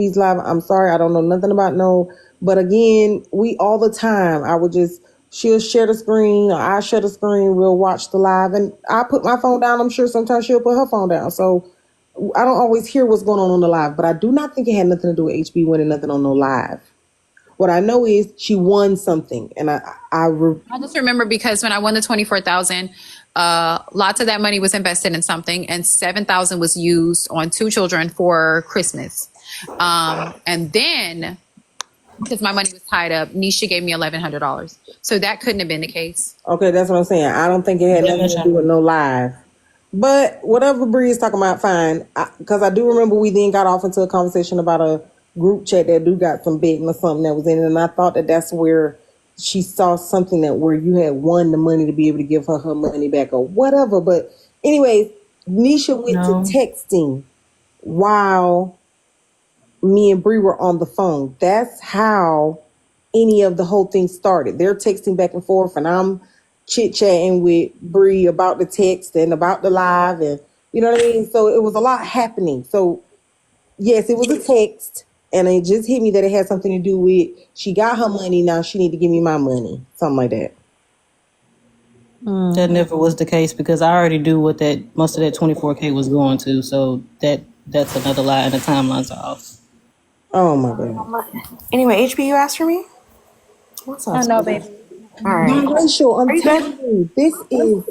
He's live. I'm sorry, I don't know nothing about no. But again, we all the time. She'll share the screen, or I share the screen. We'll watch the live, and I put my phone down. I'm sure sometimes she'll put her phone down. So I don't always hear what's going on the live. But I do not think it had nothing to do with HB winning nothing on no live. What I know is she won something, and I just remember because when I won the 24,000, lots of that money was invested in something, and 7,000 was used on 2 children for Christmas. And then, because my money was tied up, Nisha gave me $1,100. So that couldn't have been the case. Okay, that's what I'm saying. I don't think it had nothing to do with no live. But whatever Bree is talking about, fine. Because I do remember we then got off into a conversation about a group chat that got some betting or something that was in it. And I thought that's where she saw something where you had won the money to be able to give her money back or whatever. But anyways, Nisha went to texting while me and Bree were on the phone. That's how any of the whole thing started. They're texting back and forth, and I'm chit-chatting with Bree about the text and about the live, and you know what I mean? So it was a lot happening. So yes, it was a text, and it just hit me that it had something to do with she got her money, now she need to give me my money. Something like that. That never was the case because I already do what most of that 24K was going to. So that's another lie and the timelines are off. Oh my God. Anyway, HB, you asked for me? What's up? I know, baby. All right. Rachel, I'm telling you, this is,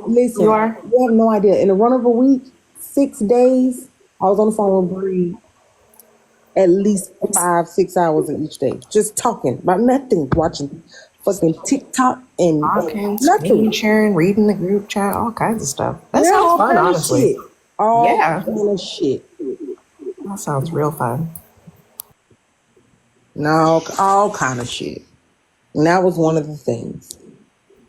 listen, you have no idea. In a run of a week, 6 days, I was on the phone with Bree at least 5-6 hours in each day. Just talking about nothing, watching fucking TikTok and nothing. Screen sharing, reading the group chat, all kinds of stuff. That sounds fun, honestly. All kind of shit. That sounds real fun. No, all kind of shit. And that was one of the things.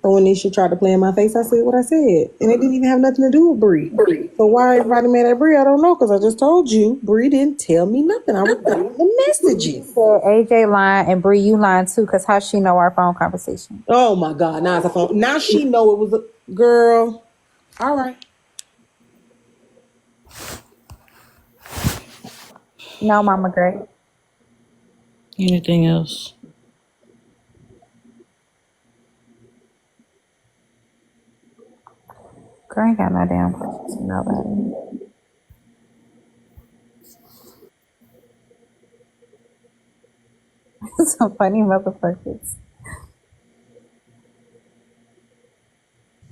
So when Nisha tried to play in my face, I said what I said. And it didn't even have nothing to do with Bree. So why everybody mad at Bree, I don't know, because I just told you, Bree didn't tell me nothing. I was getting the messages. So AJ lying and Bree, you lying too, because how she know our phone conversation? Oh my God, now it's a phone. Now she know it was a girl. All right. No, Mama Gray. Anything else? Girl ain't got no damn questions to nobody. Some funny motherfuckers.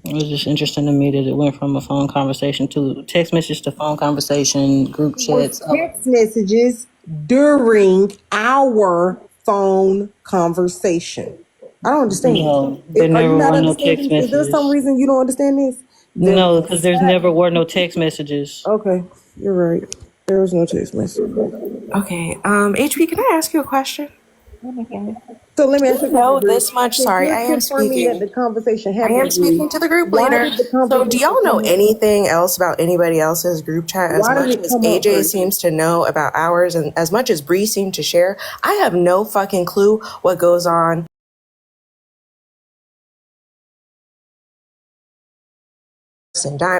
It was just interesting to me that it went from a phone conversation to text message to phone conversation, group chats. Text messages during our phone conversation. I don't understand. No, there never were no text messages. Is there some reason you don't understand this? No, because there's never were no text messages. Okay, you're right. There was no text message. Okay, HB, can I ask you a question? So let me ask you. Know this much. Sorry, I am speaking. The conversation happened. I am speaking to the group leader. So, do y'all know anything else about anybody else's group chat as much as AJ seems to know about ours, and as much as Bree seemed to share? I have no fucking clue what goes on.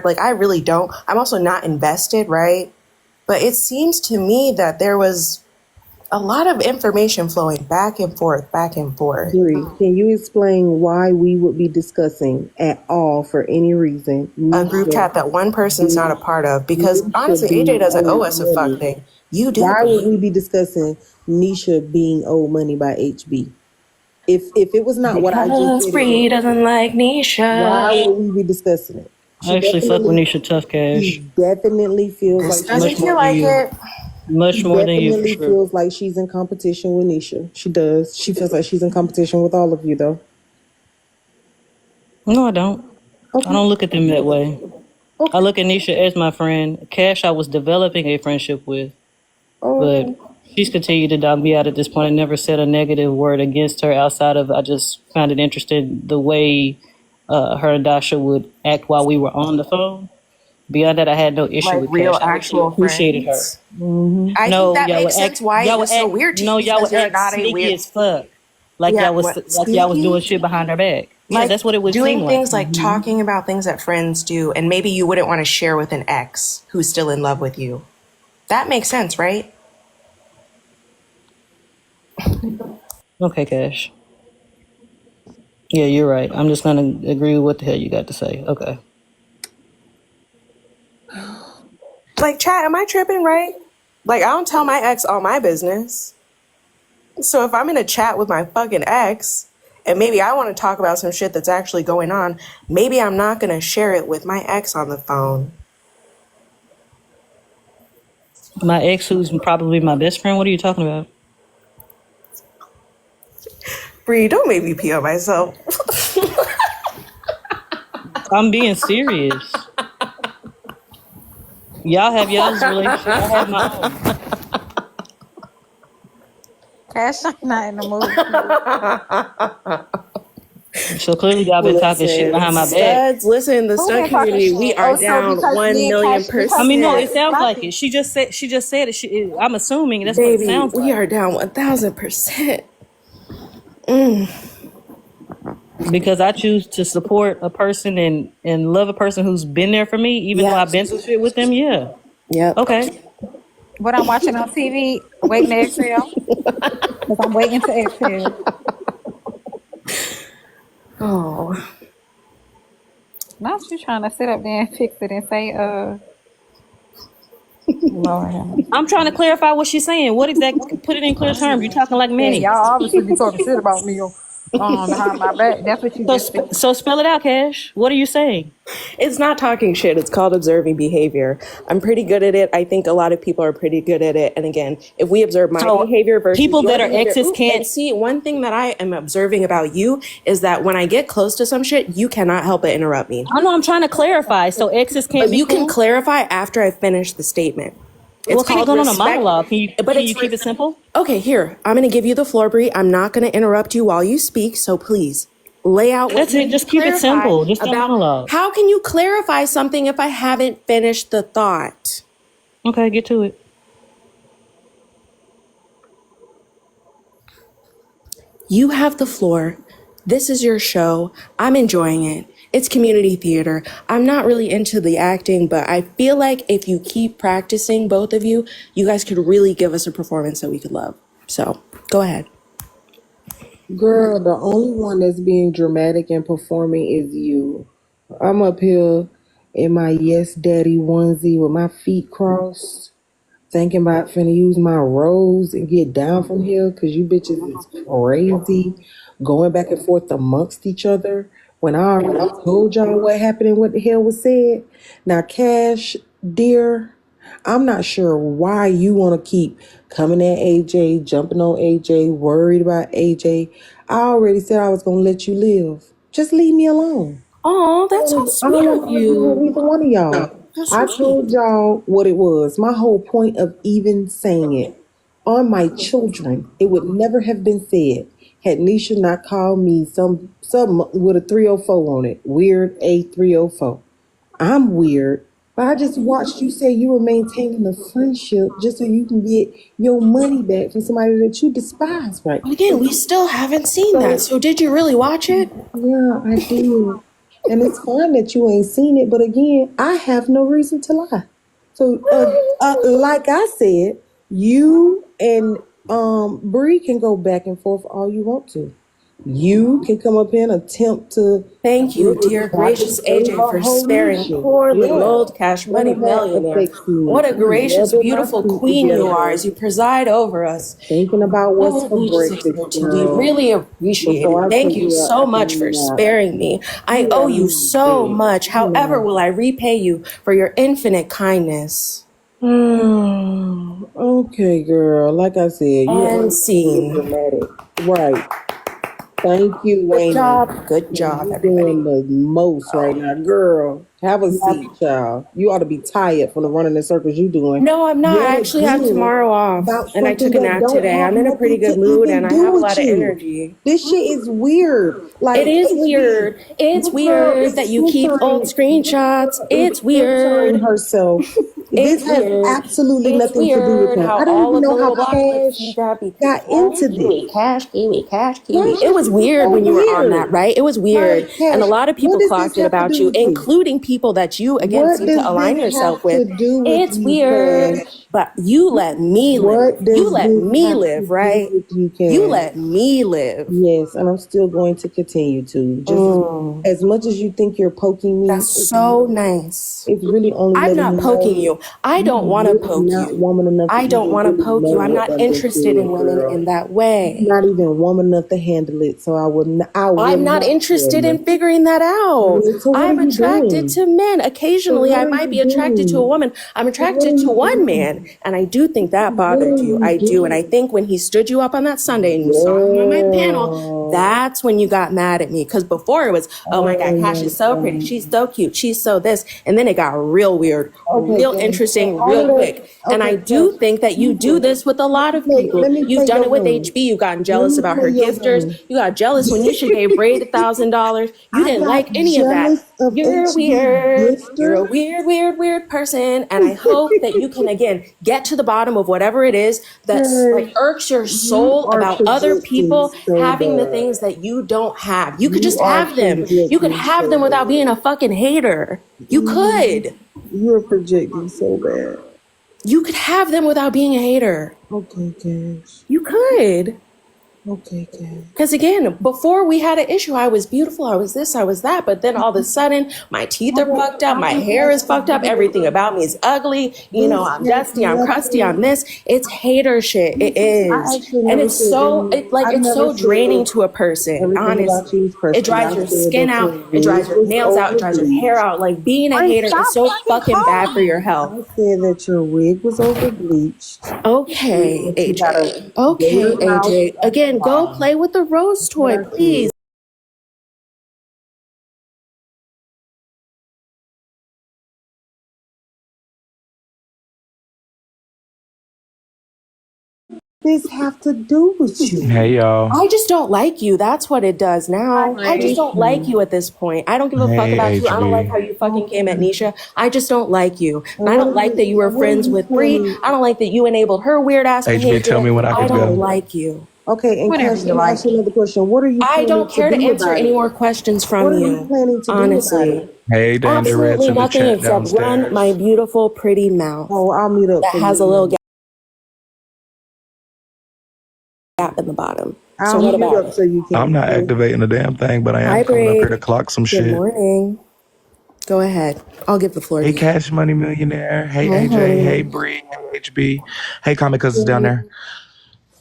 Like, I really don't. I'm also not invested, right? But it seems to me that there was a lot of information flowing back and forth, back and forth. Bree, can you explain why we would be discussing at all for any reason a group chat that one person's not a part of? Because honestly, AJ doesn't owe us a fuck thing. You do. Why would we be discussing Nisha being owed money by HB? If it was not what I just said, Bree doesn't like Nisha. Why would we be discussing it? I actually fuck with Nisha Tough Cash. She definitely feels like doesn't feel like it. Much more than you. Definitely feels like she's in competition with Nisha. She does. She feels like she's in competition with all of you, though. No, I don't. Okay. I don't look at them that way. Okay. I look at Nisha as my friend. Cash, I was developing a friendship with, but she's continued to dog me out at this point. I never said a negative word against her outside of I just found it interesting the way her and Dasha would act while we were on the phone. Beyond that, I had no issue with real Cash. actual appreciated friends. Her. Mm-hmm. I think that makes sense why it was so weird to you. No, y'all would act sneaky as fuck. Like y'all was doing shit behind her back. Yeah, like, that's what it was. Doing things like talking about things that friends do, and maybe you wouldn't want to share with an ex who's still in love with you. That makes sense, right? Okay, Cash. Yeah, you're right. I'm just gonna agree with what the hell you got to say. Okay. Like, chat, am I tripping, right? Like, I don't tell my ex all my business. So if I'm in a chat with my fucking ex, and maybe I want to talk about some shit that's actually going on, maybe I'm not going to share it with my ex on the phone. My ex, who's probably my best friend. What are you talking about? Bree, don't make me pee on myself. I'm being serious. Y'all have y'all's relationship. I have my own. Cash, I'm not in the mood. So clearly y'all been talking shit behind my back. Listen, the Who stud been talking community, shit? we are So down because 1 me and million Cash, because I me mean, and no, percent. it Cash is sounds like nothing. it. She just said it. I'm assuming that's what it Baby, sounds we like. are down 1,000%. Because I choose to support a person and love a person who's been there for me, even though I've been through shit with them. Yeah. Yep. Okay. What I'm watching on TV, waiting to exhale, because I'm waiting to exhale. Oh, Not you trying to sit up there and fix it and say, Lord have mercy. I'm trying to clarify what she's saying. What exactly? Put it in clear terms. You're talking like Yeah, Manny. y'all obviously be talking shit about me behind my back. That's what you So, just said. so spell it out, Cash. What are you saying? it's not talking shit. It's called observing behavior. I'm pretty good at it. I think a lot of people are pretty good at it. And again, if we observe my So behavior versus people your that are behavior, exes and can't. see, one thing that I am observing about you is that when I get close to some shit, you cannot help but interrupt me. I know. I'm trying to clarify. So exes can't But be you can cool. clarify after I finish the statement. Well, It's if you're called going on a respect. monologue, can you But can you it's keep it simple? okay. Here, I'm going to give you the floor, Bree. I'm not going to interrupt you while you speak. So please lay out what That's you it. need Just to keep it clarify simple. Just don't about. monologue. How can you clarify something if I haven't finished the thought? Okay, get to it. You have the floor. This is your show. I'm enjoying it. It's community theater. I'm not really into the acting, but I feel like if you keep practicing, both of you, you guys could really give us a performance that we could love. So go ahead. Girl, the only one that's being dramatic and performing is you. I'm up here in my Yes Daddy onesie with my feet crossed, thinking about finna use my rose and get down from here because you bitches is crazy going back and forth amongst each other when I already told y'all what happened and what the hell was said. Now, Cash, dear, I'm not sure why you want to keep coming at AJ, jumping on AJ, worried about AJ. I already said I was going to let you live. Just leave me alone. Oh, that's so I don't sweet want of to argue with you. either one of y'all. That's I so sweet. told y'all what it was. My whole point of even saying it on my children, it would never have been said had Nisha not called me some with a 304 on it. Weird A304. I'm weird, but I just watched you say you were maintaining a friendship just so you can get your money back from somebody that you despise right But again, we still haven't seen that. so So did you really watch it? yeah, I did. And it's fine that you ain't seen it, but again, I have no reason to lie. So, like I said, you and Bree can go back and forth all you want to. You can come up here and attempt to Thank you, dear try to gracious save AJ, our for whole sparing leadership. poor little Yeah, old Cash none Money of that millionaire. affects me. What a I'm gracious, rubbing my beautiful feet queen you are together, as you preside over us. thinking about what's Oh, for we just breakfast, exist to be girl. really appreciated. Before I Thank take you me so a much for nap. sparing me. I You owe got you me so dead. much. However, will I repay you for your infinite kindness? Okay, girl. Like I said, you And always being scene. dramatic. Right. Thank you, Good Wayne. job. Good job, You're everybody. doing the most right now. Girl, have a seat, child. You ought to be tired from the running in circles you doing. No, I'm not. Yet I actually have again, tomorrow off, about and I something took a that nap don't today. have I'm in a pretty nothing to good mood, and even I do have a with lot of you. energy. This shit is weird. It Like is HB, weird. It's this girl weird is that you keep old censoring. This screenshots. girl is It's censoring weird. herself. This It's has weird. absolutely It's nothing to do with weird her. how I don't all even of the know how little block clips seem Cash to be got cash, into kiwi, this. cash, kiwi, cash, kiwi. Cash It is was weird so when you were on that, weird. right? It was weird. Like, And a Cash, lot of what people does this clocked it have to about do you, with you? including people that you, again, What seem to does align this have yourself with. to do with It's you, weird. Cash? But you let me live. What does You let this me have to live, do right? with you, You Cash? let me live. Yes, and I'm still going to continue to. Just as much as you think you're poking me, That's so nice. it's really only I'm letting not me poking know you. I don't you're want to really poke not you. woman enough to I don't even want to really poke know you. I'm what not that looks interested in like, women girl. in that You're way. not even woman enough to handle it, so I would. I will I'm not not tell interested you. in figuring that out. So what I'm are you attracted doing? to men. So Occasionally, what I are might you be attracted to a doing? woman. I'm So what are attracted to you one man. doing? And I do think that What are bothered you. you I do. And I doing? think when he stood you up on that Sunday and you saw him on my panel, Girl. that's when you got mad at me. Because before it was, oh my God, Oh Cash my is so pretty. God. She's so cute. She's so this. And then it got real weird, Okay, real Cash. So interesting, all real of that. quick. And Okay, I Cash. do think that you do Listen, this with a lot of let people. me You've play done your it with game. HB. You've gotten Let jealous me about play her your gifters. game. You got jealous when Nisha gave Braid $1,000. You I didn't got like any of that. jealous of You're HB weird. You're a Gifter. weird, weird, weird person. And I hope that you can, again, get to the bottom of whatever it is that's like Girl, irks your you soul are about other projecting people so having the bad. things that you don't have. You could You just are have them. You could projecting have so them without being bad. a fucking hater. You could. You're projecting so bad. You could have them without being a hater. Okay, Cash. You could. Okay, Cash. Because again, before we had an issue, I was beautiful, I was this, I was that. But then all of a sudden, my teeth are fucked up, I my would hair like is to fucked up, do everything about me is ugly. You know, this I'm has dusty, I'm crusty, I'm nothing. this. It's hater shit. It I is. actually And never it's said so, any. I it's never so draining said to a person, everything about you honestly. is It crusty. I dries your said skin that out, your it dries wig your was nails out, it over dries your hair bleached. out. Like being a Bree, hater stop is so fucking fucking bad for calling your me. I health. said that your wig was over bleached. Okay, That you had a AJ. Okay, gator mouth AJ. at the Again, go bottom. play with the rose That's what toy, I said. please. This have to do with you? Hey y'all. I just don't like you. That's what it does Hi, now. I just Bree. don't like you at this point. I don't give a fuck Hey about you. I don't like HB. how you fucking came at Okay. Nisha. I just don't like you. And And I what don't are like that you? you were What are friends you with Bree. planning? I don't like that you enabled her weird ass HB, tell behavior. me when I I could don't go. like you. Okay, and Whatever Cash, you let me like. ask you another question. What are you I planning don't to care to do answer about any it? more questions What from are you you. planning to do about Honestly. it? Hey Dangerous Absolutely in the nothing chat except run my downstairs. beautiful, pretty mouth Oh, I'll meet up that for has a little you. gap in the bottom. So I'll what mute about up it? so you I'm can. not Okay. activating a damn thing, but I am Hi, coming up here Braid. to clock some Good shit. morning. Go ahead. I'll give the floor to Hey you. Cash Money Millionaire. Hey Hi, AJ. Hey honey. Bree. Hey HB. Hey Comic Cousins down there.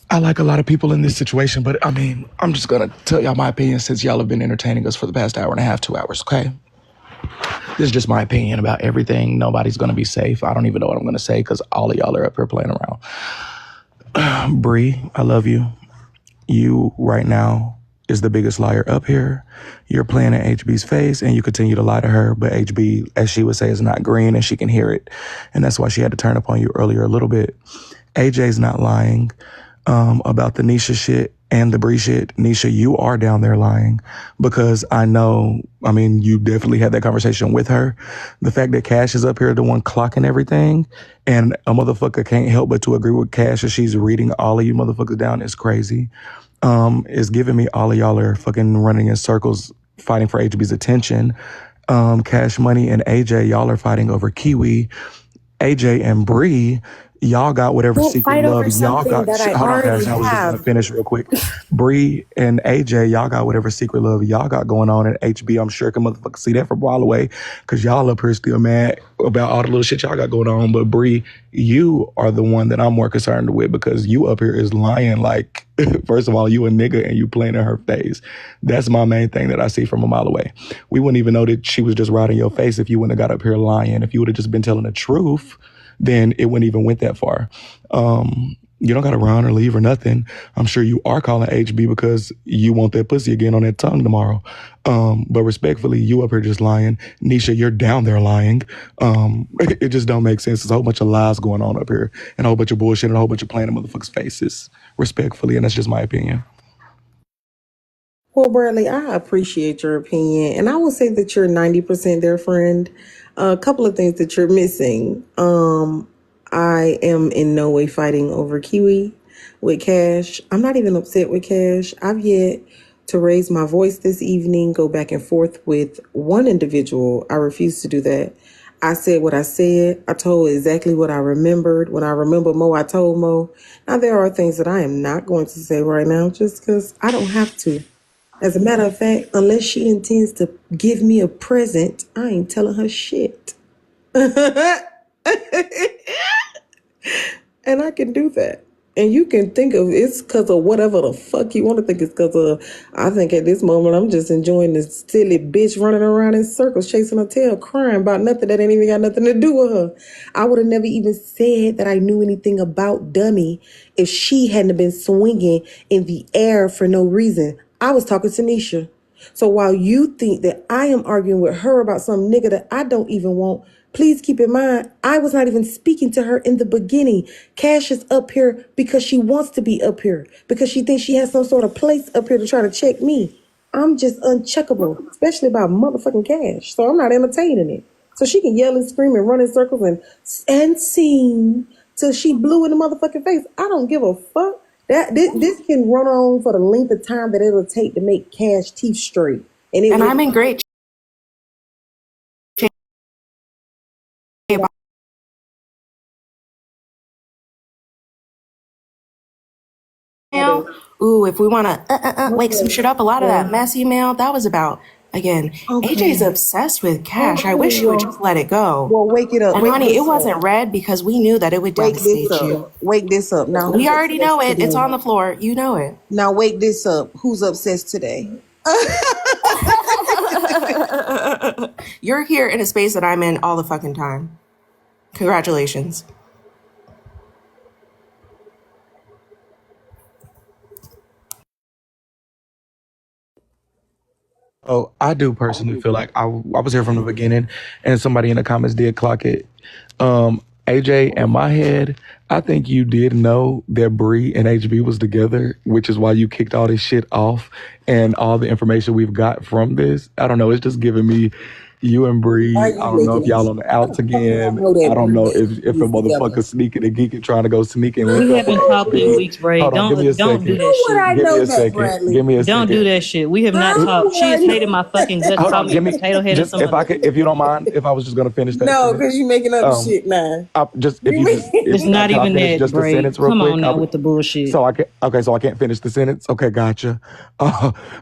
I like a lot of people in this situation, but I mean, I'm just gonna tell y'all my opinion since y'all have been entertaining us for the past hour and a half, 2 hours, okay? This is just my opinion about everything. Nobody's gonna be safe. I don't even know what I'm gonna say because all of y'all are up here playing around. Bree, I love you. You right now is the biggest liar up here. You're playing in HB's face and you continue to lie to her, but HB, as she would say, is not green and she can hear it. And that's why she had to turn up on you earlier a little bit. AJ's not lying about the Nisha shit and the Bree shit. Nisha, you are down there lying because I know, I mean, you definitely had that conversation with her. The fact that Cash is up here, the one clocking everything, and a motherfucker can't help but to agree with Cash as she's reading all of you motherfuckers down is crazy. Is giving me all of y'all are fucking running in circles fighting for HB's attention. Cash Money and AJ, y'all are fighting over Kiwi. AJ and Bree, y'all got whatever Don't secret fight love over y'all something got. that I Hold on, already Cash. I was just gonna have. finish real quick. Bree and AJ, y'all got whatever secret love y'all got going on. And HB, I'm sure can motherfucker see that from a while away because y'all up here still mad about all the little shit y'all got going on. But Bree, you are the one that I'm more concerned with because you up here is lying like, first of all, you a nigga and you playing in her face. That's my main thing that I see from a mile away. We wouldn't even know that she was just riding your face if you wouldn't have got up here lying. If you would have just been telling the truth, then it wouldn't even went that far. You don't got to run or leave or nothing. I'm sure you are calling HB because you want that pussy again on that tongue tomorrow. But respectfully, you up here just lying. Nisha, you're down there lying. It just don't make sense. There's a whole bunch of lies going on up here and a whole bunch of bullshit and a whole bunch of playing in motherfuckers' faces. Respectfully, and that's just my opinion. Well, Bradley, I appreciate your opinion, and I will say that you're 90% their friend. A couple of things that you're missing. I am in no way fighting over Kiwi with Cash. I'm not even upset with Cash. I've yet to raise my voice this evening, go back and forth with one individual. I refuse to do that. I said what I said. I told exactly what I remembered. When I remember Mo, I told Mo. Now, there are things that I am not going to say right now just because I don't have to. As a matter of fact, unless she intends to give me a present, I ain't telling her shit. And I can do that. And you can think of it's because of whatever the fuck you want to think it's because of. I think at this moment I'm just enjoying this silly bitch running around in circles, chasing her tail, crying about nothing that ain't even got nothing to do with her. I would have never even said that I knew anything about Dummy if she hadn't been swinging in the air for no reason. I was talking to Nisha. So while you think that I am arguing with her about some nigga that I don't even want, please keep in mind, I was not even speaking to her in the beginning. Cash is up here because she wants to be up here, because she thinks she has some sort of place up here to try to check me. I'm just uncheckable, especially about motherfucking Cash. So I'm not entertaining it. So she can yell and scream and run in circles and sing till she blue in the motherfucking face. I don't give a fuck. This can run on for the length of time that it'll take to make Cash teeth straight. And I'm in great shape. Ooh, if we want to wake some shit up, a lot of that mess email, that was about, again, AJ's obsessed with Cash. I wish you would just let it go. Well, wake it up. And honey, it wasn't read because we knew that it would devastate you. Wake this up. Now, we already know it. It's on the floor. You know it. Now, wake this up. Who's obsessed today? You're here in a space that I'm in all the fucking time. Congratulations. Oh, I do personally feel like I was here from the beginning, and somebody in the comments did clock it. AJ, in my head, I think you did know that Bree and HB was together, which is why you kicked all this shit off, and all the information we've got from this. I don't know. It's just giving me you and Bree. I don't know if y'all on the outs again. I don't know if a motherfucker sneaking and geeking trying to go sneak and we haven't talked in weeks, Bray. Don't do that shit. Give me a second. Don't do that shit. We have not talked. She has hated my fucking guts. Called me a potato head or something. If you don't mind, if I was just gonna finish that. No, because you're making up shit now. It's not even that, just Bray. a sentence real Come quick. on now with the bullshit. So I can't finish the sentence. Okay, gotcha.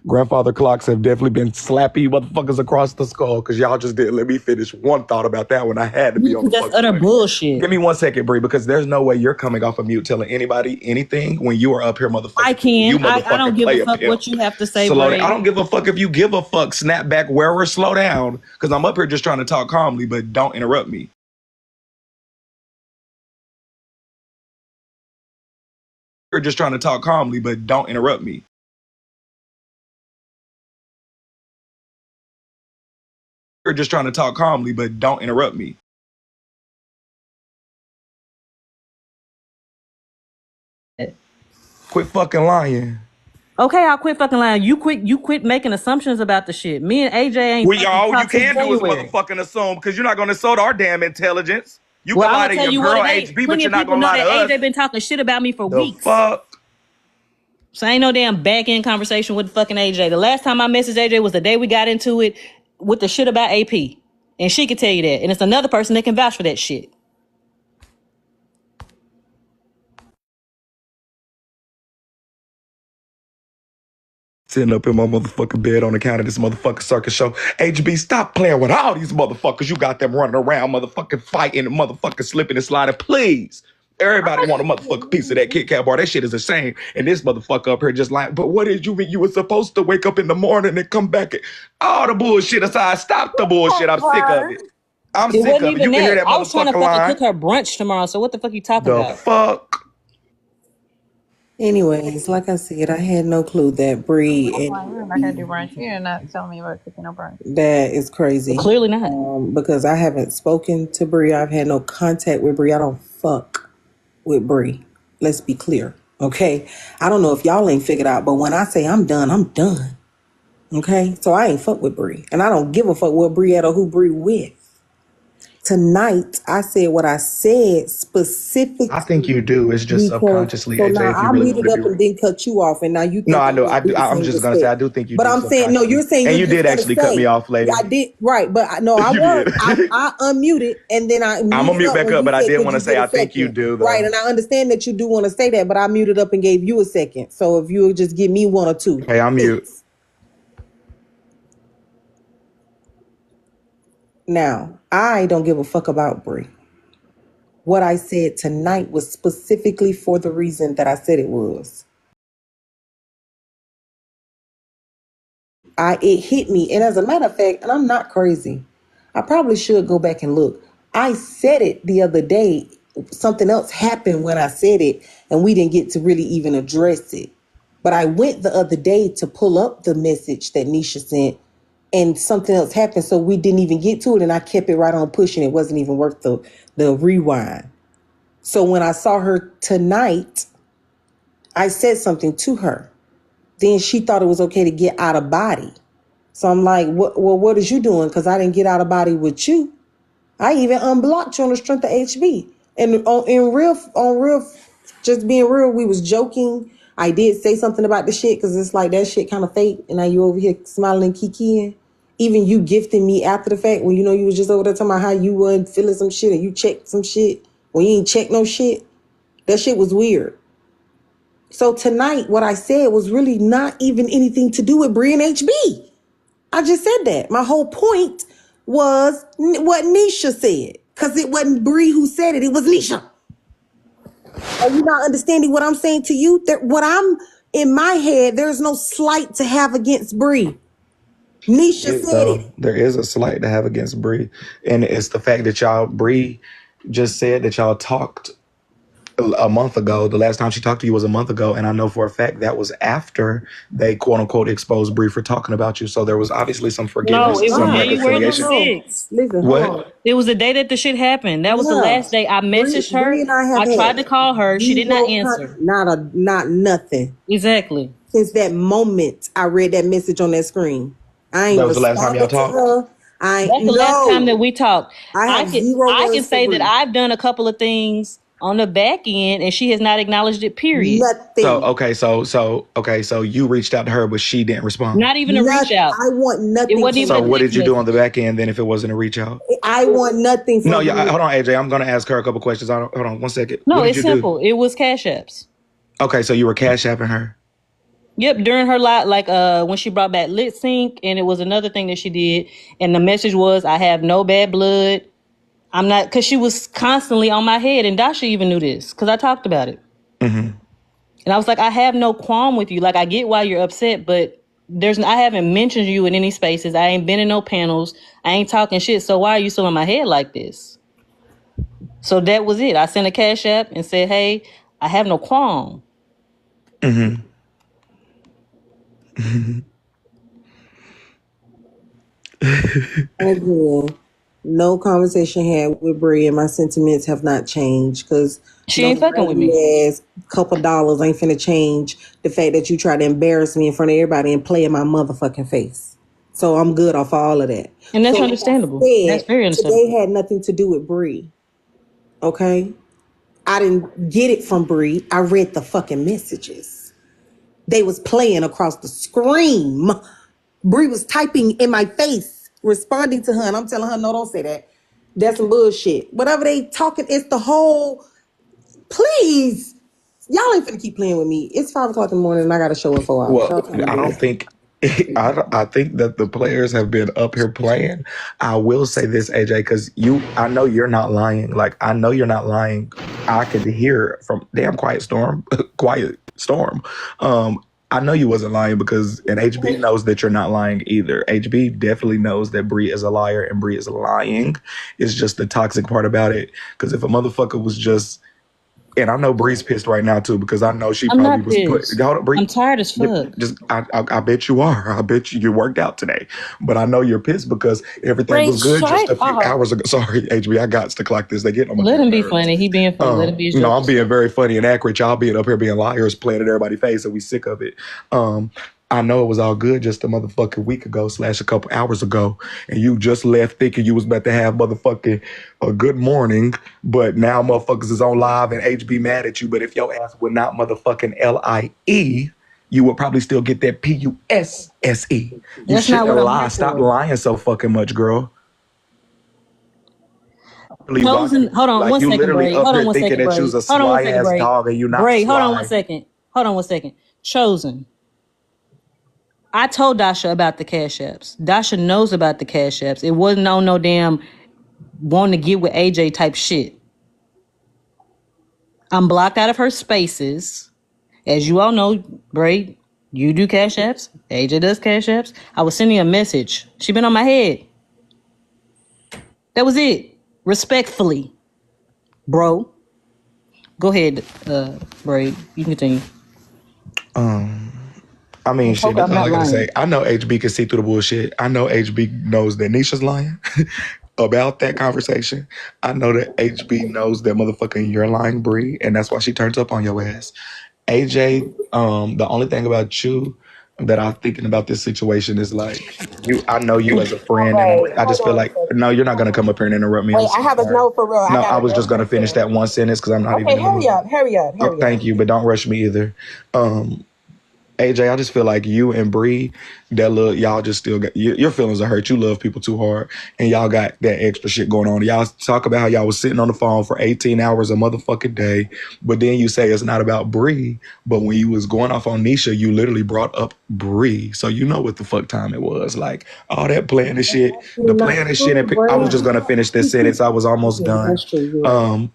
Grandfather clocks have definitely been slappy motherfuckers across the skull because y'all just didn't let me finish one thought about that when I had to be on the That's utter bullshit. Give me 1 second, Bree, because there's no way you're coming off of mute telling anybody anything when you are up here, motherfucker. I can. I don't give a fuck what you have to say, Bray. I don't give a fuck if you give a fuck. Snap back, wearer, slow down, because I'm up here just trying to talk calmly, but don't interrupt me. You're just trying to talk calmly, but don't interrupt me. You're just trying to talk calmly, but don't interrupt me. Quit fucking lying. Okay, I'll quit fucking lying. You quit making assumptions about the shit. Me and AJ ain't. You can do is motherfucking assume, because you're not going to insult our damn intelligence. You can lie to your girl HB, but you're not going to lie to us. AJ been talking shit about me for weeks. Fuck. So ain't no damn back end conversation with fucking AJ. The last time I messaged AJ was the day we got into it with the shit about AP. And she could tell you that. And it's another person that can vouch for that shit. Sitting up in my motherfucking bed on account of this motherfucking circus show. HB, stop playing with all these motherfuckers. You got them running around, motherfucking fighting and motherfucking slipping and sliding. Please. Everybody want a motherfucking piece of that Kit Kat bar. That shit is a shame. And this motherfucker up here just like, but what did you mean? You were supposed to wake up in the morning and come back. All the bullshit aside. Stop the bullshit. I'm sick of it. I'm sick of it. You can hear that motherfucking line. I was trying to fucking cook her brunch tomorrow. So what the fuck you talking about? The fuck? Anyways, like I said, I had no clue that Bree and I'm not gonna do brunch. You're not telling me about cooking no brunch. that is crazy. Well, clearly not. Because I haven't spoken to Bree. I've had no contact with Bree. I don't fuck with Bree. Let's be clear. Okay? I don't know if y'all ain't figured out, but when I say I'm done, I'm done. Okay? So I ain't fuck with Bree. And I don't give a fuck what Bree at or who Bree with. Tonight, I said what I said specifically. I think you do. It's just Because subconsciously, so AJ, now if you I really want muted to be up and real. then cut you off, and now you No, think I I'm know. gonna do the I'm same just gonna say, I respect. do think you But do I'm saying no. subconsciously, You're saying and you're you just did gonna actually cut me say, off, yeah, lady. I did right, but no, I You was. did. I unmuted and then I I'm gonna muted mute up back when up, you but I said, did "Could want to you say get a I think you second?" do, Right, though. and I understand that you do want to say that, but I muted up and gave you a second. So if you would just give me one or two, Hey, I'm mute. please. Now I don't give a fuck about Brie. What I said tonight was specifically for the reason that I said it was. It hit me, and as a matter of fact, and I'm not crazy, I probably should go back and look. I said it the other day. Something else happened when I said it, and we didn't get to really even address it. But I went the other day to pull up the message that Nisha sent, and something else happened, so we didn't even get to it, and I kept it right on pushing. It wasn't even worth the rewind. So when I saw her tonight, I said something to her. Then she thought it was okay to get out of body. So I'm like, what is you doing? Because I didn't get out of body with you. I even unblocked you on the strength of HB. And on real, just being real, we was joking. I did say something about the shit because it's like that shit kind of fake. And now you over here smiling and kikiing. Even you gifted me after the fact when you know you was just over there talking about how you weren't feeling some shit and you checked some shit when you ain't checked no shit. That shit was weird. So tonight, what I said was really not even anything to do with Brie and HB. I just said that. My whole point was what Nisha said. Because it wasn't Brie who said it. It was Nisha. Are you not understanding what I'm saying to you? What I'm in my head, there's no slight to have against Brie. Nisha said Though it. there is a slight to have against Bree, and it's the fact that Bree just said that y'all talked a month ago. The last time she talked to you was a month ago, and I know for a fact that was after they quote unquote exposed Bree for talking about you. So there was obviously some No, forgiveness and it was some January the reconciliation. No. 6th. Listen, hold on. What? It was the day that the shit happened. That was the Yeah. last day. I messaged Bree her. and I have I had tried to call her. She did not answer. not nothing. Exactly. Since that moment I read that message on that screen. I That ain't was the last time y'all responded to talked? her. I ain't That's the last time that no. we talked. I I have could zero I can words for say that Bree. I've done a couple of things on the back end and she has not acknowledged it, period. So Nothing. so you reached out to her, but she didn't respond. Not even a Not reach out. I want It nothing wasn't from even So a Bree. what text did you do on message. the back end then if it wasn't a reach out? I want nothing No, from Bree. hold on, AJ. I'm gonna ask her a couple questions. Hold on 1 second. No, What did it's you do? simple. It was Cash Apps. Okay, so you were cash apping her. Yep, during her live, like when she brought back Lip Sync, and it was another thing that she did, and the message was, "I have no bad blood. I'm not," because she was constantly on my head, and Dasha even knew this because I talked about it, and I was like, "I have no qualm with you. Like, I get why you're upset, but I haven't mentioned you in any spaces. I ain't been in no panels. I ain't talking shit. So why are you still on my head like this?" So that was it. I sent a Cash App and said, "Hey, I have no qualm." Again, no conversation had with Bree, and my sentiments have not changed because She no ain't fucking with me. raggedy ass couple dollars ain't finna change the fact that you try to embarrass me in front of everybody and play in my motherfucking face. So I'm good off all of that. And that's So like I understandable. That's said, very today understandable. had nothing to do with Bree. Okay? I didn't get it from Bree. I read the fucking messages. They was playing across the screen. Bree was typing in my face, responding to her, and I'm telling her, no, don't say that. That's some bullshit. Whatever they talking, it's the whole. Please, y'all ain't finna keep playing with me. It's 5 o'clock in the morning, and I got a show in 4 hours. Well, Y'all tell me I don't this. think I think that the players have been up here playing. I will say this, AJ, because I know you're not lying. Like I know you're not lying. I could hear from damn Quiet Storm, Quiet Storm. I know you wasn't lying because, and HB knows that you're not lying either. HB definitely knows that Bree is a liar and Bree is lying. It's just the toxic part about it. Because if a motherfucker was just, and I know Bree's pissed right now too because I know she I'm probably not was put. pissed. Hold up, Bree. I'm tired as fuck. Just, I bet you are. I bet you worked out today. But I know you're pissed because everything Ray, was good just shut a few up. hours ago. Sorry, HB, I got to clock this. They get on my Let damn him be nerves. funny. He being funny. Let him be his No, joke. I'm being very funny and accurate. Y'all being up here being liars, playing at everybody's face, and we sick of it. I know it was all good just a motherfucking week ago / a couple hours ago, and you just left thinking you was about to have motherfucking a good morning, but now motherfuckers is on live and HB mad at you. But if your ass would not motherfucking LIE, you would probably still get that PUSSE. You That's shouldn't not what I'm here lie. Stop for. lying so fucking much, girl. Really Chosen, hold on like one you second, literally Bray. up Hold on here one thinking second, that Bray. you's a Hold on one sly second, ass Bray. dog and you not Bray, hold on sly. one second. Hold on one second. Chosen. I told Dasha about the cash apps. Dasha knows about the cash apps. It wasn't on no damn wanting to get with AJ type shit. I'm blocked out of her spaces. As you all know, Bray, you do cash apps. AJ does cash apps. I was sending a message. She been on my head. That was it. Respectfully. Bro. Go ahead, Bray. You can continue. I mean, shit, Hope that's I'm all not I gotta lying. say. I know HB can see through the bullshit. I know HB knows that Nisha's lying about that conversation. I know that HB knows that motherfucking you're lying, Bree, and that's why she turns up on your ass. AJ, the only thing about you that I'm thinking about this situation is like you. I know you as a friend, and Right. I Hold just feel on a like second. no, you're not gonna come up here and interrupt me. I'm Wait, I so have a sorry. no for real. I No, got I a was no just gonna finish question. that one sentence because I'm not even Okay, in the mood. hurry up. Oh, thank you, but don't rush me either. AJ, I just feel like you and Bree, that look, y'all just still got your feelings are hurt. You love people too hard, and y'all got that extra shit going on. Y'all talk about how y'all was sitting on the phone for 18 hours a motherfucking day, but then you say it's not about Bree. But when you was going off on Nisha, you literally brought up Bree, so you know what the fuck time it was. Like all that playing and shit, the Not playing and shit. true, And I was Bray. just gonna finish this sentence. I was almost Okay, done. that's true. You're right.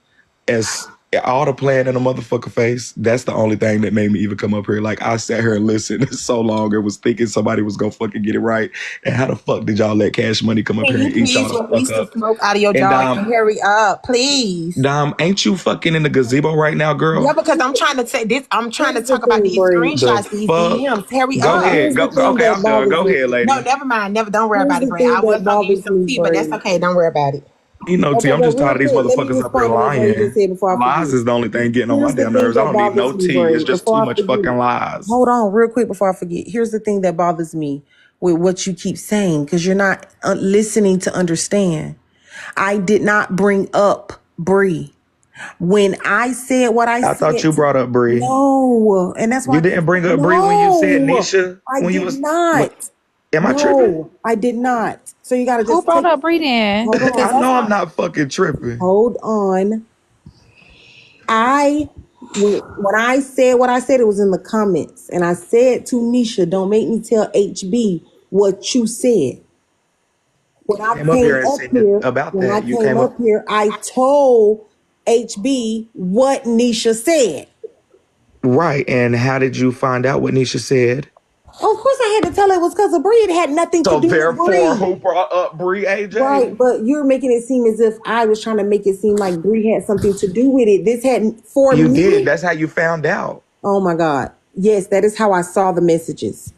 As all the playing in a motherfucker face, that's the only thing that made me even come up here. Like I sat here and listened so long and was thinking somebody was gonna fucking get it right. And how the fuck did y'all let Cash Money come up Can here you and eat y'all please the fuck release the up? smoke out of your And jaw and hurry up, please? Dom, ain't you fucking in the gazebo right now, Yeah, girl? because I'm trying to say this. I'm trying to Here's the talk about thing, these Bray. The screenshots, these fuck? DMs. Hurry Go up. ahead. Here's the Go. thing Okay, that I'm done. bothers Go me. ahead, No, lady. never mind. Never. Don't worry Here's about it, the Bray. thing I that was gonna give you bothers some me, tea, but Bray. that's okay. Don't worry about it. You know, T, Okay, I'm well, just real tired of these quick, let me motherfuckers up here respond to what Bray just lying. said before I Lies forget. is the only thing getting on my Here's the damn thing nerves. I that don't need no bothers me, tea. It's Bray, just too before I much forget. fucking lies. Hold on, real quick before I forget. Here's the thing that bothers me with what you keep saying, because you're not listening to understand. I did not bring up Bree. When I said what I I thought you said, brought up Bree. no, and that's why You I keep didn't bring saying, up Bree when you said no, Nisha. I When you did was what? not. Am I tripping? No, I did not. So you got to Who just brought take, up Breeden? hold Because I on, that's know I'm not. not fucking tripping. hold on. I when I said what I said, it was in the comments, and I said to Nisha, "Don't make me tell HB what you said." When I Came up came here and up said here, about when I that. You came came up up here, I told HB what Nisha said. right. And how did you find out what Nisha said? Of course, I had to tell her it was because of Bree. It had nothing to So do with therefore, Bree. who brought up Bree, Right, AJ? but you're making it seem as if I was trying to make it seem like Bree had something to do with it. This had for You did. me. That's how you found out. Oh my God. Yes, that is how I saw the messages.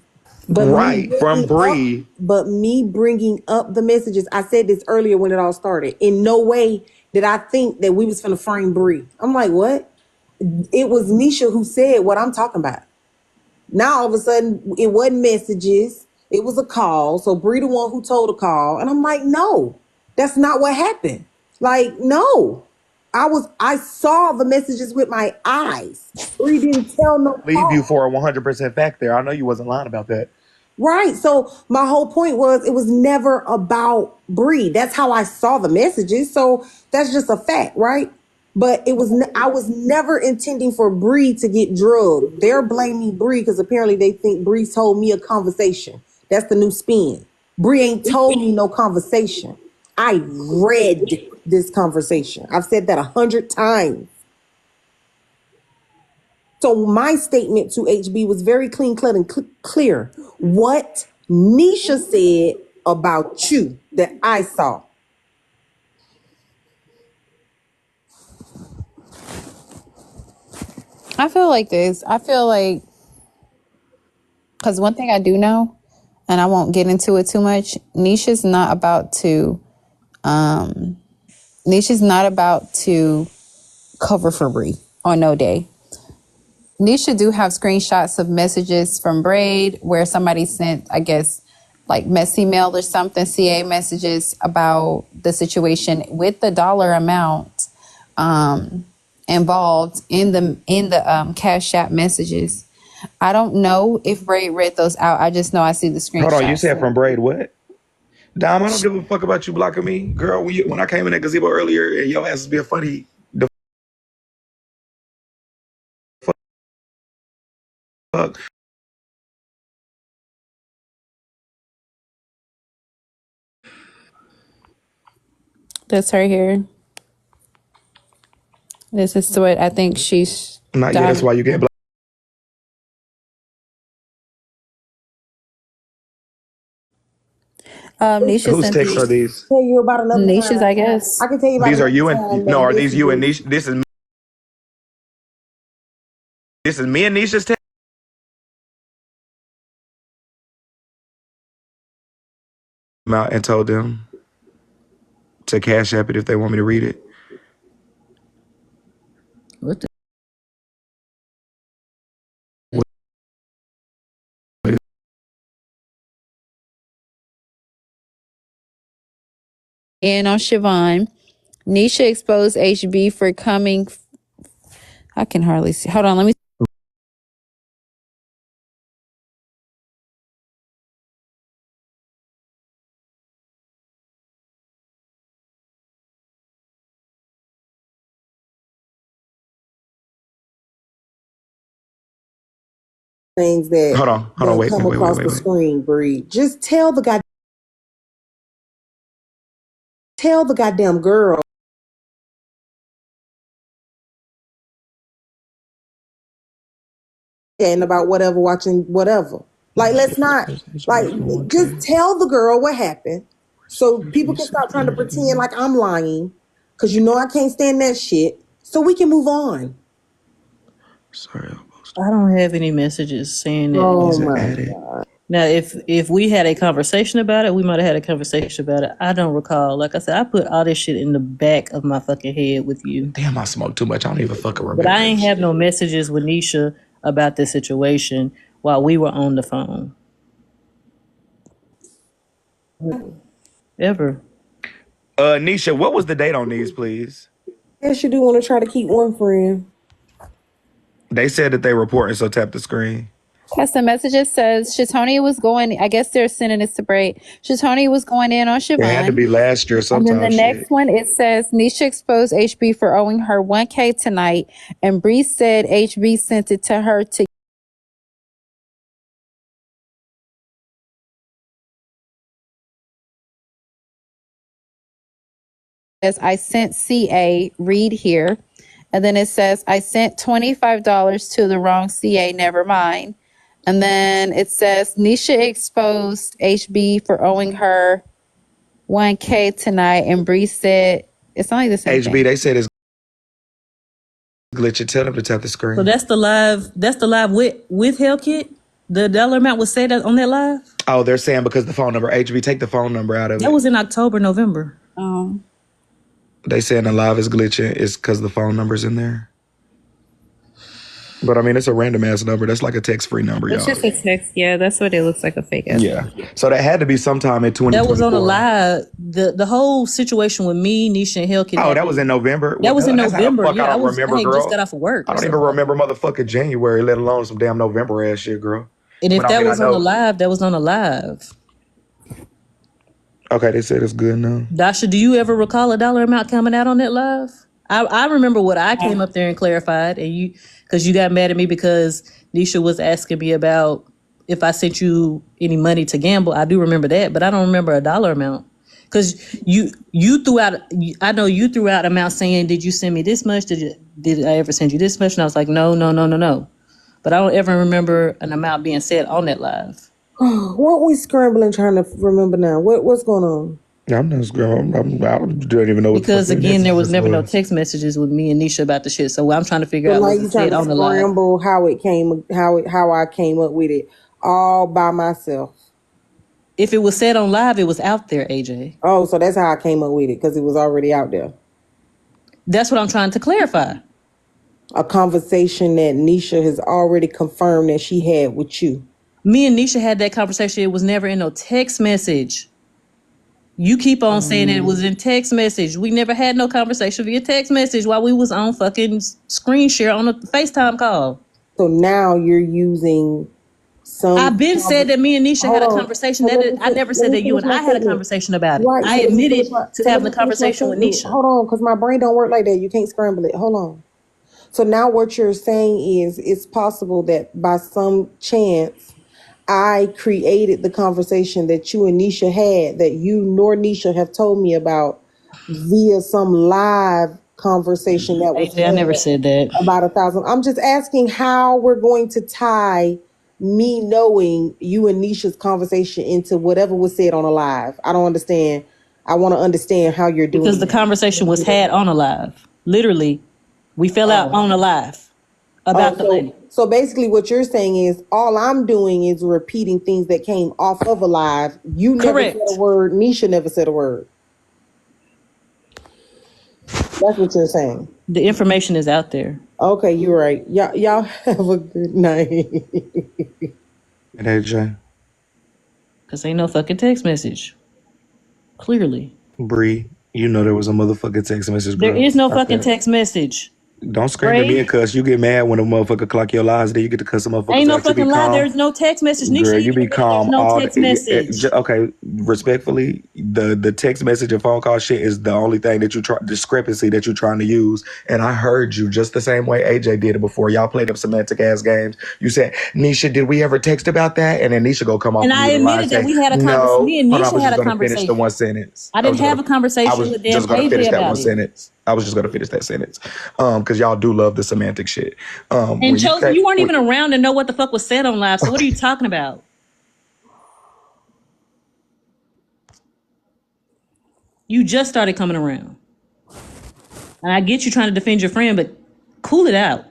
Right. From Bree. But me bringing up the messages, I said this earlier when it all started. In no way did I think that we was finna frame Bree. I'm like, what? It was Nisha who said what I'm talking about. Now all of a sudden it wasn't messages. It was a call. So Bree the one who told a call. And I'm like, no, that's not what happened. Like, no. I saw the messages with my eyes. Bree didn't tell no Leave you call. for a 100% fact there. I know you wasn't lying about that. Right. So my whole point was it was never about Bree. That's how I saw the messages. So that's just a fact, right? But I was never intending for Bree to get drugged. They're blaming Bree because apparently they think Bree told me a conversation. That's the new spin. Bree ain't told me no conversation. I read this conversation. I've said that 100 times. So my statement to HB was very clean cut and clear. What Nisha said about you that I saw. I feel like this. I feel like, because one thing I do know, and I won't get into it too much, Nisha's not about to, Nisha's not about to cover for Bree on no day. Nisha do have screenshots of messages from Braid where somebody sent, I guess, like messy mail or something, CA messages about the situation with the dollar amount involved in the Cash App messages. I don't know if Braid read those out. I just know I see the screenshots. Hold on, you said from Braid what? Dom, I don't give a fuck about you blocking me. Girl, when I came in that gazebo earlier and your ass was being funny, the fuck? That's her here. This is what I think she's Not yet, that's why you get blocked. Nisha Whose sent texts are these? Tell you about another Nisha's, time. I guess. I can tell you about These are another you time and that no, are these you and Nisha Nisha? This is me and Nisha's text. Out and told them to Cash App it if they want me to read it. What the? And on Siobhan, Nisha exposed HB for coming. I can hardly see. Hold on, let me. things that Hold on, wait, come wait, wait, wait, across wait, the wait. screen, Bree. Just tell the goddamn girl. And about whatever, watching whatever. Like, let's not, like, just tell the girl what happened so people can stop trying to pretend like I'm lying, because you know I can't stand that shit, so we can move on. Sorry. I don't have any messages saying that. Oh my God. Now, if we had a conversation about it, we might have had a conversation about it. I don't recall. Like I said, I put all this shit in the back of my fucking head with you. Damn, I smoked too much. I don't even fucking remember. But I ain't have no messages with Nisha about this situation while we were on the phone. Ever. Nisha, what was the date on these, please? Yes, you do want to try to keep one friend. They said that they reporting, so tap the screen. Yes, the messages says Shatonia was going. I guess they're sending this to Braid. Shatonia was going in on Siobhan. It had to be last year And then sometime. the next one, it says Nisha exposed HB for owing her $1K tonight, and Bree said HB sent it to her to. As I sent CA, read here. And then it says, I sent $25 to the wrong CA, never mind. And then it says, Nisha exposed HB for owing her $1K tonight. And Bree said, it's only the same HB, thing. they said it's glitching. Tell them to tap the screen. So that's the live with Hellkit? The dollar amount was said on that live? Oh, they're saying because the phone number. HB, take the phone number out of it. That was in October, November. Oh. They saying the live is glitching. It's because the phone number's in there. But I mean, it's a random ass number. That's like a text-free number, It's y'all. just a text. Yeah, that's what it looks like, a fake ass. Yeah. So that had to be sometime in 2024. That was on a live. The whole situation with me, Nisha, and Hellkit. Oh, that was in November? That was in November. Fuck, Yeah, I don't remember, I girl. just got off of work. I don't even remember motherfucking January, let alone some damn November ass shit, girl. And if that was on a live, that was on a live. Okay, they said it's good now. Dasha, do you ever recall a dollar amount coming out on that live? I remember what I came up there and clarified, and you, because you got mad at me because Nisha was asking me about if I sent you any money to gamble. I do remember that, but I don't remember a dollar amount. Because you threw out, I know you threw out amount saying, did you send me this much? Did I ever send you this much? And I was like, no. But I don't ever remember an amount being said on that live. Weren't we scrambling trying to remember now? What's going on? I'm not scrambling. I don't even know what because the again, there was never no text messages with me and Nisha about the shit. So I'm trying to figure out what you trying to on the live. scramble how I came up with it all by myself. If it was said on live, it was out there, AJ. Oh, so that's how I came up with it, because it was already out there. That's what I'm trying to clarify. a conversation that Nisha has already confirmed that she had with you? Me and Nisha had that conversation. It was never in no text message. You keep on saying it was in text message. We never had no conversation via text message while we was on fucking screen share on a FaceTime call. So now you're using some. I've been said that me and Nisha had a conversation. I never said that you and I had a conversation about it. Right, I admitted to having a conversation with Nisha. Hold on, because my brain don't work like that. You can't scramble it. Hold on. So now what you're saying is it's possible that by some chance I created the conversation that you and Nisha had that you nor Nisha have told me about via some live conversation that was I never said that. about 1,000. I'm just asking how we're going to tie me knowing you and Nisha's conversation into whatever was said on a live. I don't understand. I want to understand how you're doing. Because the conversation was had on a live. Literally, we fell out on a live about the lady. So basically what you're saying is all I'm doing is repeating things that came off of a live. You never said a word. Nisha never said a word. That's what you're saying. The information is out there. Okay, you're right. Y'all have a good night. And AJ. Because ain't no fucking text message. Clearly. Bree, you know there was a motherfucking text message, girl. There is no fucking text message. Don't scream at me and cuss. You get mad when a motherfucker clock your lies. Then you get to cuss a motherfucker. Ain't no fucking lie. There's no text message. Girl, you be calm. No text message. Okay, respectfully, the text message and phone call shit is the only thing that you discrepancy that you're trying to use. And I heard you just the same way AJ did it before. Y'all played them semantic ass games. You said, Nisha, did we ever text about that? And then Nisha go come off. And I admitted that we had a conversation. Me and Nisha had a conversation. Finish the one sentence. I didn't have a conversation with them. I was just gonna finish that one sentence. I was just going to finish that sentence. Because y'all do love the semantic shit. And Chosen, you weren't even around to know what the fuck was said on live. So what are you talking about? You just started coming around. And I get you trying to defend your friend, but cool it out.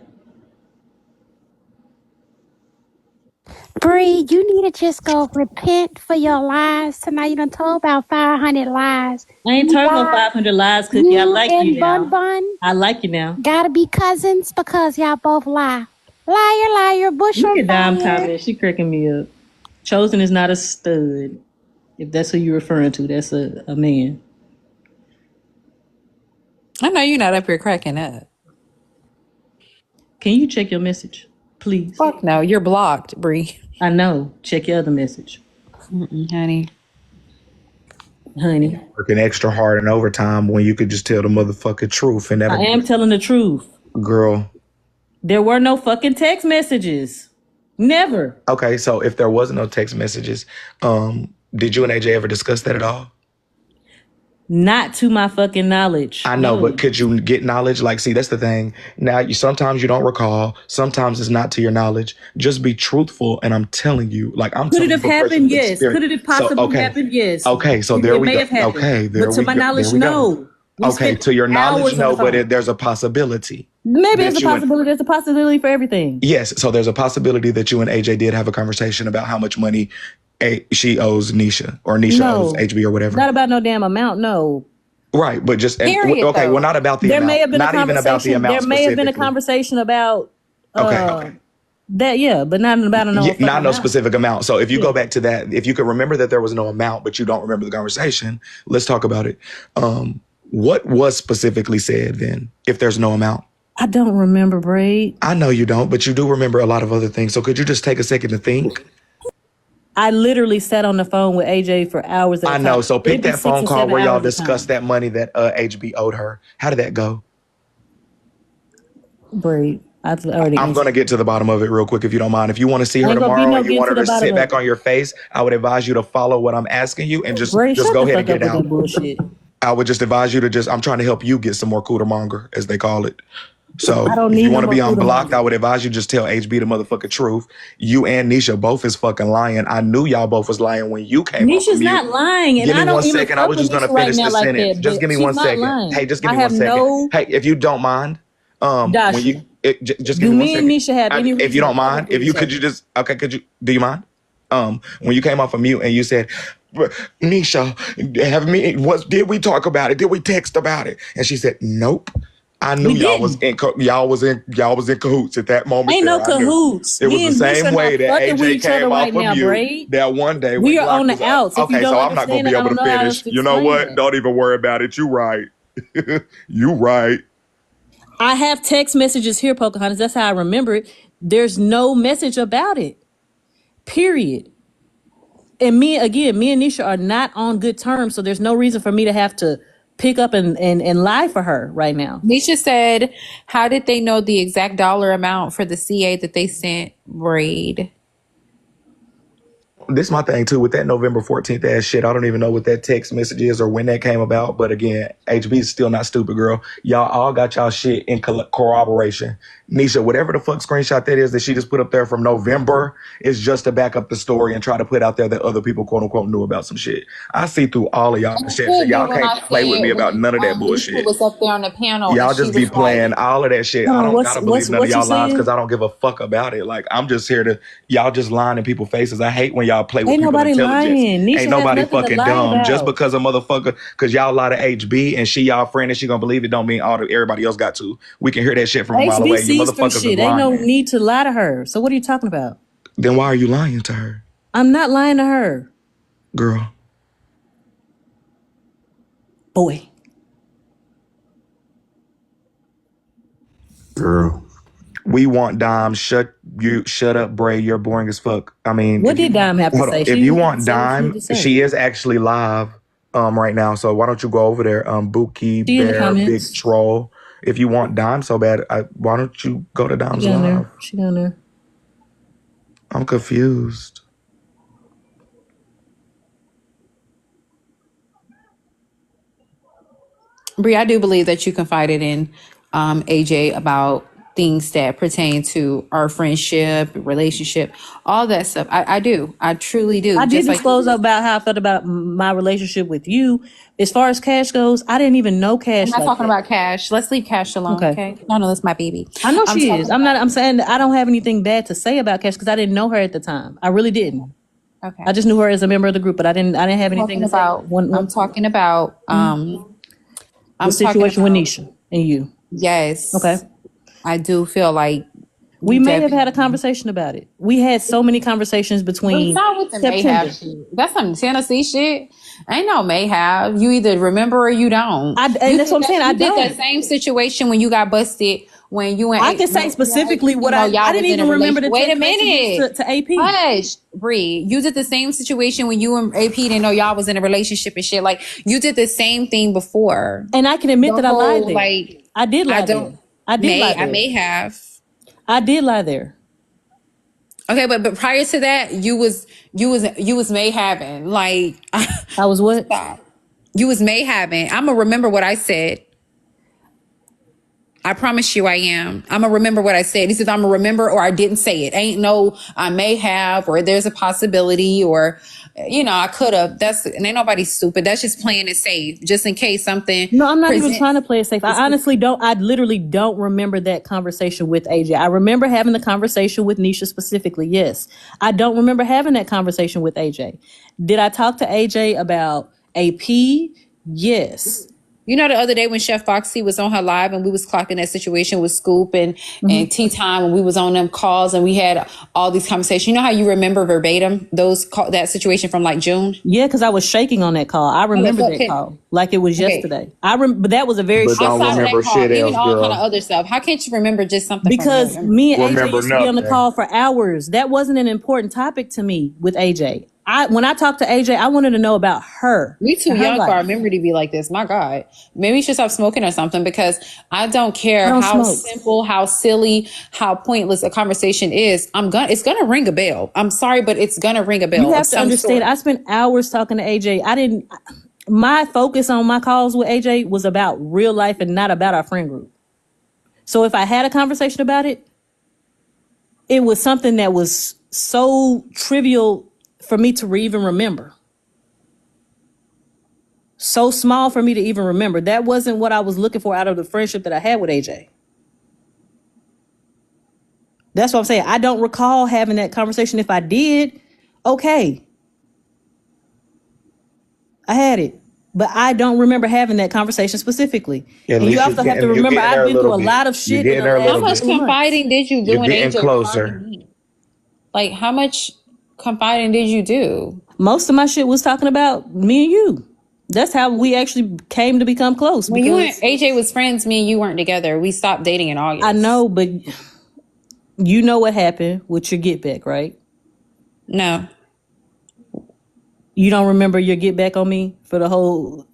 Bree, you need to just go repent for your lies tonight. You done told about 500 lies. I ain't told no 500 lies, Cookie. I like you now. Bun I like you now. gotta be cousins because y'all both lie. Liar, liar, bush on fire. Comment. She cracking me up. Chosen is not a stud. If that's who you're referring to, that's a man. I know you're not up here cracking up. Can you check your message, please? Fuck no, you're blocked, Bree. I know. Check your other message. Honey. Working extra hard and overtime when you could just tell the motherfucking truth. And I am telling the truth. Girl. There were no fucking text messages. Never. Okay, so if there wasn't no text messages, did you and AJ ever discuss that at all? Not to my fucking knowledge. I know, but could you get knowledge? Like, see, that's the thing. Now, sometimes you don't recall. Sometimes it's not to your knowledge. Just be truthful, and I'm telling you, like, I'm telling you. Could it have happened? Yes. Could it have possibly happened? Yes. Okay, so there we go. Okay, there we go. But to my knowledge, no. Okay, to your knowledge, no, but there's a possibility. Maybe there's a possibility. There's a possibility for everything. Yes, so there's a possibility that you and AJ did have a conversation about how much money she owes Nisha, or Nisha owes HB or whatever. Not about no damn amount, no. Right, but just Period, okay. Well, not about the there amount. May have been not even about the amount. There may have been a conversation about okay. That, yeah, but not about no specific amount. So if you go back to that, if you can remember that there was no amount, but you don't remember the conversation, let's talk about it. What was specifically said then? If there's no amount. I don't remember, Braid. I know you don't, but you do remember a lot of other things. So could you just take a second to think? I literally sat on the phone with AJ for hours at a time. I know. So pick that phone call where y'all discussed that money that HB owed her. How did that go? Braid. I'm going to get to the bottom of it real quick if you don't mind. If you want to see her tomorrow and you want her to sit back on your face, I would advise you to follow what I'm asking you and just go ahead and get out. I would just advise you to I'm trying to help you get some more cootermonger, as they call it. So if you want to be unblocked, I would advise you just tell HB the motherfucking truth. You and Nisha both is fucking lying. I knew y'all both was lying when you came. Nisha's not lying. Give me 1 second. I was just going to finish the sentence. Just give me 1 second. Hey, just give me 1 second. Hey, if you don't mind, when you just give me 1 second. Me and Nisha have any if you don't mind, do you mind? When you came off of mute and you said, Nisha, did we talk about it? Did we text about it? And she said, nope. I knew y'all was in cahoots at that moment. Ain't no cahoots. It was Me the and same Nisha way not that fucking with AJ each other came off right of now, you Braid. that one day. We when are on Glock the was outs. If you okay, don't so I'm not gonna understand be it, I able don't to know how finish. to You know explain what? it. Don't even worry about it. You right. You right. I have text messages here, Pocahontas. That's how I remember it. There's no message about it. Period. And me and Nisha are not on good terms, so there's no reason for me to have to pick up and lie for her right now. Nisha said, how did they know the exact dollar amount for the CA that they sent Braid? This is my thing too with that November 14th ass shit. I don't even know what that text message is or when that came about. But again, HB is still not stupid, girl. Y'all all got y'all shit in corroboration. Nisha, whatever the fuck screenshot that is that she just put up there from November is just to back up the story and try to put out there that other people quote unquote knew about some shit. I see through all of y'all shit. So y'all can't play with me about none of that bullshit. Nisha was up there on the panel Y'all and she just be was playing like, all of that shit. Hold I on, don't gotta believe none of what you y'all lies saying? because I don't give a fuck about it. Like I'm just here to y'all just lying in people's faces. I hate when y'all play with Ain't people's nobody intelligence. lying. Nisha Ain't has nobody nothing to fucking lie dumb. about. Just because a motherfucker, because y'all lie to HB and she y'all friend and she gonna believe it don't mean everybody else got to. We can hear that shit from a mile HB away. You sees through motherfuckers is shit. Ain't no lying. need to lie to her. So what are you talking about? Then why are you lying to her? I'm not lying to her. Girl. Boy. Girl. We want Dime. Shut up, Bray. You're boring as fuck. I mean, What did Dime have to say? If you want Say what she Dime, need to say. she is actually live right now. So why don't you go over there? Buki, She in the Bear, Big comments. Troll. If you want Dime so bad, why don't you go to Dime's She down live? there. She down there. I'm confused. Bree, I do believe that you confided in AJ about things that pertain to our friendship, relationship, all that stuff. I do. I truly do. I did Just disclose about how I felt about my relationship with you. As far as Cash goes, I didn't even know Cash. I'm not like talking that. about Cash. Let's leave Cash alone, okay? No, that's my baby. I know she is. talking I'm saying that I don't have anything bad to say about Cash because I didn't know her at the time. I really didn't. Okay. I just knew her as a member of the group, but I didn't have anything to say. I'm talking about The situation with Nisha and you. Yes. Okay. I do feel like We may have had a conversation about it. We had so many conversations but between it's not with the may September. have shit. That's some Tennessee shit. Ain't no may have. You either remember or you don't. And that's what I'm saying. I did don't. that same situation when you got busted when you went. I can say specifically what I didn't even remember the Wait a text messages minute. to AP. Hush, Bree. You did the same situation when you and AP didn't know y'all was in a relationship and shit. Like you did the same thing before. And I can admit that I lied there. Like I did lie there. I may have. I did lie there. Okay, but prior to that, you was may having like I was what? Stop. You was may having. I'm gonna remember what I said. I promise you I am. I'm gonna remember what I said. He says I'm gonna remember or I didn't say it. Ain't no I may have or there's a possibility or I could have. That's and ain't nobody stupid. That's just playing it safe, just in case something. No, I'm not even trying to play it safe. I honestly don't. I literally don't remember that conversation with AJ. I remember having the conversation with Nisha specifically. Yes, I don't remember having that conversation with AJ. Did I talk to AJ about AP? Yes. The other day when Chef Foxy was on her live and we was clocking that situation with Scoop and Tea Time when we was on them calls and we had all these conversations. You know how you remember verbatim that situation from like June? Yeah, because I was shaking on that call. I remember that call like it was yesterday. But that was a very. But don't remember shit else, all girl. kind of other stuff. How can't you remember just something? Because from me and AJ used to be on the call for hours. That wasn't an important topic to me with AJ. When I talked to AJ, I wanted to know about her. We too young for our memory to be like this. My God. Maybe we should stop smoking or something because I don't care how simple, how silly, how pointless a conversation is. It's gonna ring a bell. I'm sorry, but it's gonna ring a bell. You have to understand, I spent hours talking to AJ. My focus on my calls with AJ was about real life and not about our friend group. So if I had a conversation about it, it was something that was so trivial for me to even remember. So small for me to even remember. That wasn't what I was looking for out of the friendship that I had with AJ. That's what I'm saying. I don't recall having that conversation. If I did, okay. I had it. But I don't remember having that conversation specifically. At And you least also have to you're remember getting there I've a been through little a bit. lot of You're shit in getting the there a How little last much bit. 2 months. confiding did you do You're in getting AJ regarding closer. me? Like, how much confiding did you do? Most of my shit was talking about me and you. That's how we actually came to become close. When you and Because AJ was friends, me and you weren't together. We stopped dating in August. I know, but you know what happened with your get back, right? No. You don't remember your get back on me for the whole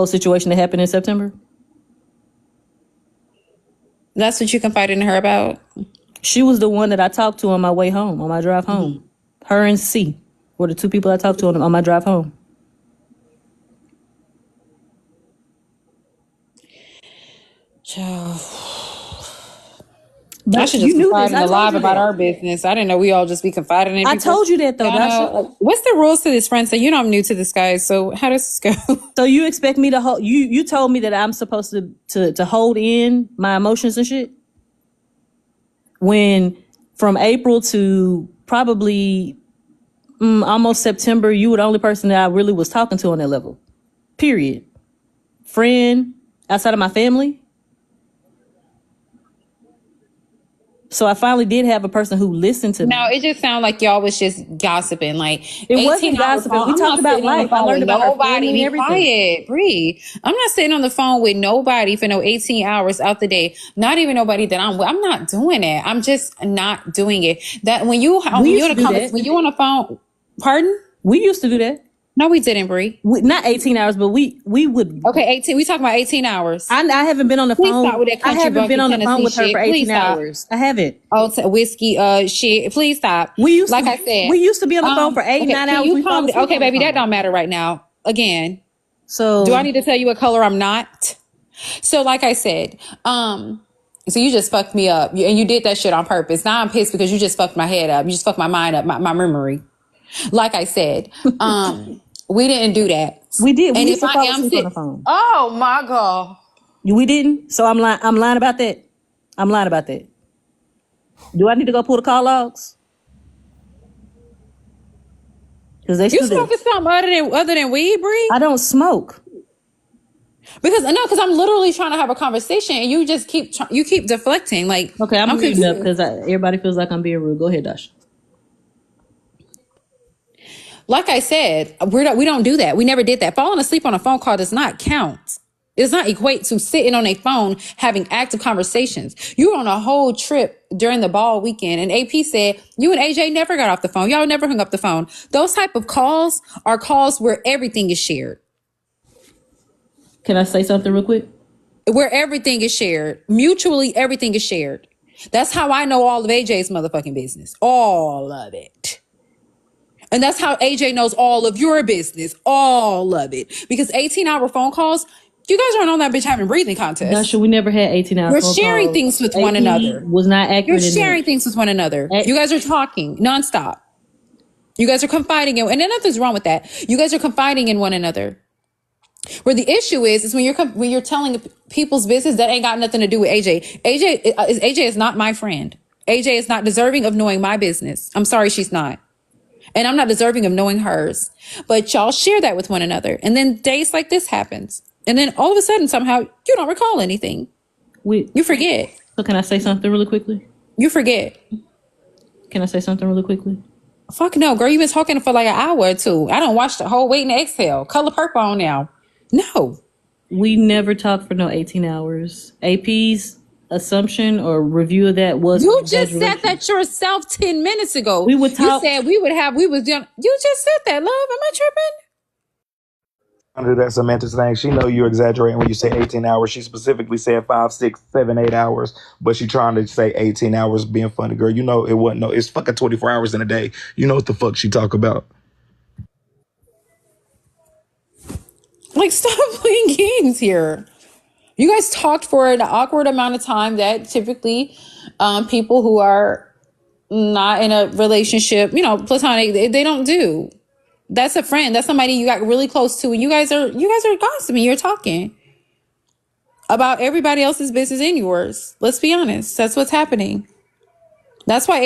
situation that happened in September? That's what you confided in her about? She was the one that I talked to on my way home, on my drive home. Her and C were the two people I talked to on my drive home. I But should you just knew confide this. in I the told live you about that. our business. I didn't know we all just be confiding in I people. told you that though, Y'all Dasha. know, what's the rules to this, friend? So you know I'm new to this, guys. So how does this go? So you expect me to hold? You told me that I'm supposed to hold in my emotions and shit. When from April to probably almost September, you were the only person that I really was talking to on that level. Period. Friend outside of my family. So I finally did have a person who listened to me. No, it just sounded like y'all was just gossiping. Like It wasn't 18-hour gossiping. phone. We I'm talked not about sitting on the life. I phone learned with about her nobody. family and Be everything. quiet, breathe. I'm not sitting on the phone with nobody for no 18 hours out the day. Not even nobody that I'm with. I'm not doing that. I'm just not doing it. That when you We used to do that. when you on the phone, pardon? We used to do that. No, we didn't, Bree. Not 18 hours, but we would. Okay, 18. We talking about 18 hours. I haven't been on the Please phone. stop with that I country haven't been bumpkin on the phone Tennessee with her for shit. 18 Please stop. hours. I haven't. Oh, whiskey, shit. Please stop. We used like to, I said, we used to be on the phone for 8, okay, 9 can hours. you We fall calm asleep Okay, on the baby, that phone. don't matter right now. Again, So do I need to tell you what color I'm not? So, like I said, so you just fucked me up, and you did that shit on purpose. Now I'm pissed because you just fucked my head up. You just fucked my mind up, my memory. Like I said, we didn't do that. we did. We And used if to I fall am asleep on the sick, phone. oh my god. We didn't. So I'm lying. I'm lying about that. I'm lying about that. Do I need to go pull the call logs? Because they You still there. smoking something other than weed, Bree? I don't smoke. Because I'm literally trying to have a conversation, and you just keep deflecting. Like, Okay, I'm muting up confused. because everybody feels like I'm being rude. Go ahead, Dash. Like I said, we don't do that. We never did that. Falling asleep on a phone call does not count. It does not equate to sitting on a phone having active conversations. You were on a whole trip during the ball weekend, and AP said you and AJ never got off the phone. Y'all never hung up the phone. Those type of calls are calls where everything is shared. Can I say something real quick? Where everything is shared. Mutually, everything is shared. That's how I know all of AJ's motherfucking business. All of it. And that's how AJ knows all of your business. All of it. Because 18-hour phone calls, you guys aren't on that bitch having breathing contests. Dasha, we never had 18 hours. You're sharing things with one another. Was not accurate. You're sharing things with one another. You guys are talking nonstop. You guys are confiding in, and nothing's wrong with that. You guys are confiding in one another. Where the issue is when you're telling people's business that ain't got nothing to do with AJ. AJ is not my friend. AJ is not deserving of knowing my business. I'm sorry, she's not. And I'm not deserving of knowing hers. But y'all share that with one another. And then days like this happens. And then all of a sudden, somehow, you don't recall anything. You forget. So can I say something really quickly? You forget. Can I say something really quickly? Fuck no, girl. You've been talking for like an hour or two. I don't watch the whole Waiting to Exhale. Color Purple on now. No. We never talked for no 18 hours. AP's assumption or review of that was you just said that yourself 10 minutes ago. We would talk. You said we was done. You just said that, love. Am I tripping? Under that Samantha's thing, she know you're exaggerating when you say 18 hours. She specifically said 5, 6, 7, 8 hours, but she trying to say 18 hours being funny, girl. You know it wasn't. No, it's fucking 24 hours in a day. You know what the fuck she talk about. Like, stop playing games here. You guys talked for an awkward amount of time that typically people who are not in a relationship, platonic, they don't do. That's a friend. That's somebody you got really close to, and you guys are gossiping. You're talking about everybody else's business and yours. Let's be honest. That's what's happening. That's why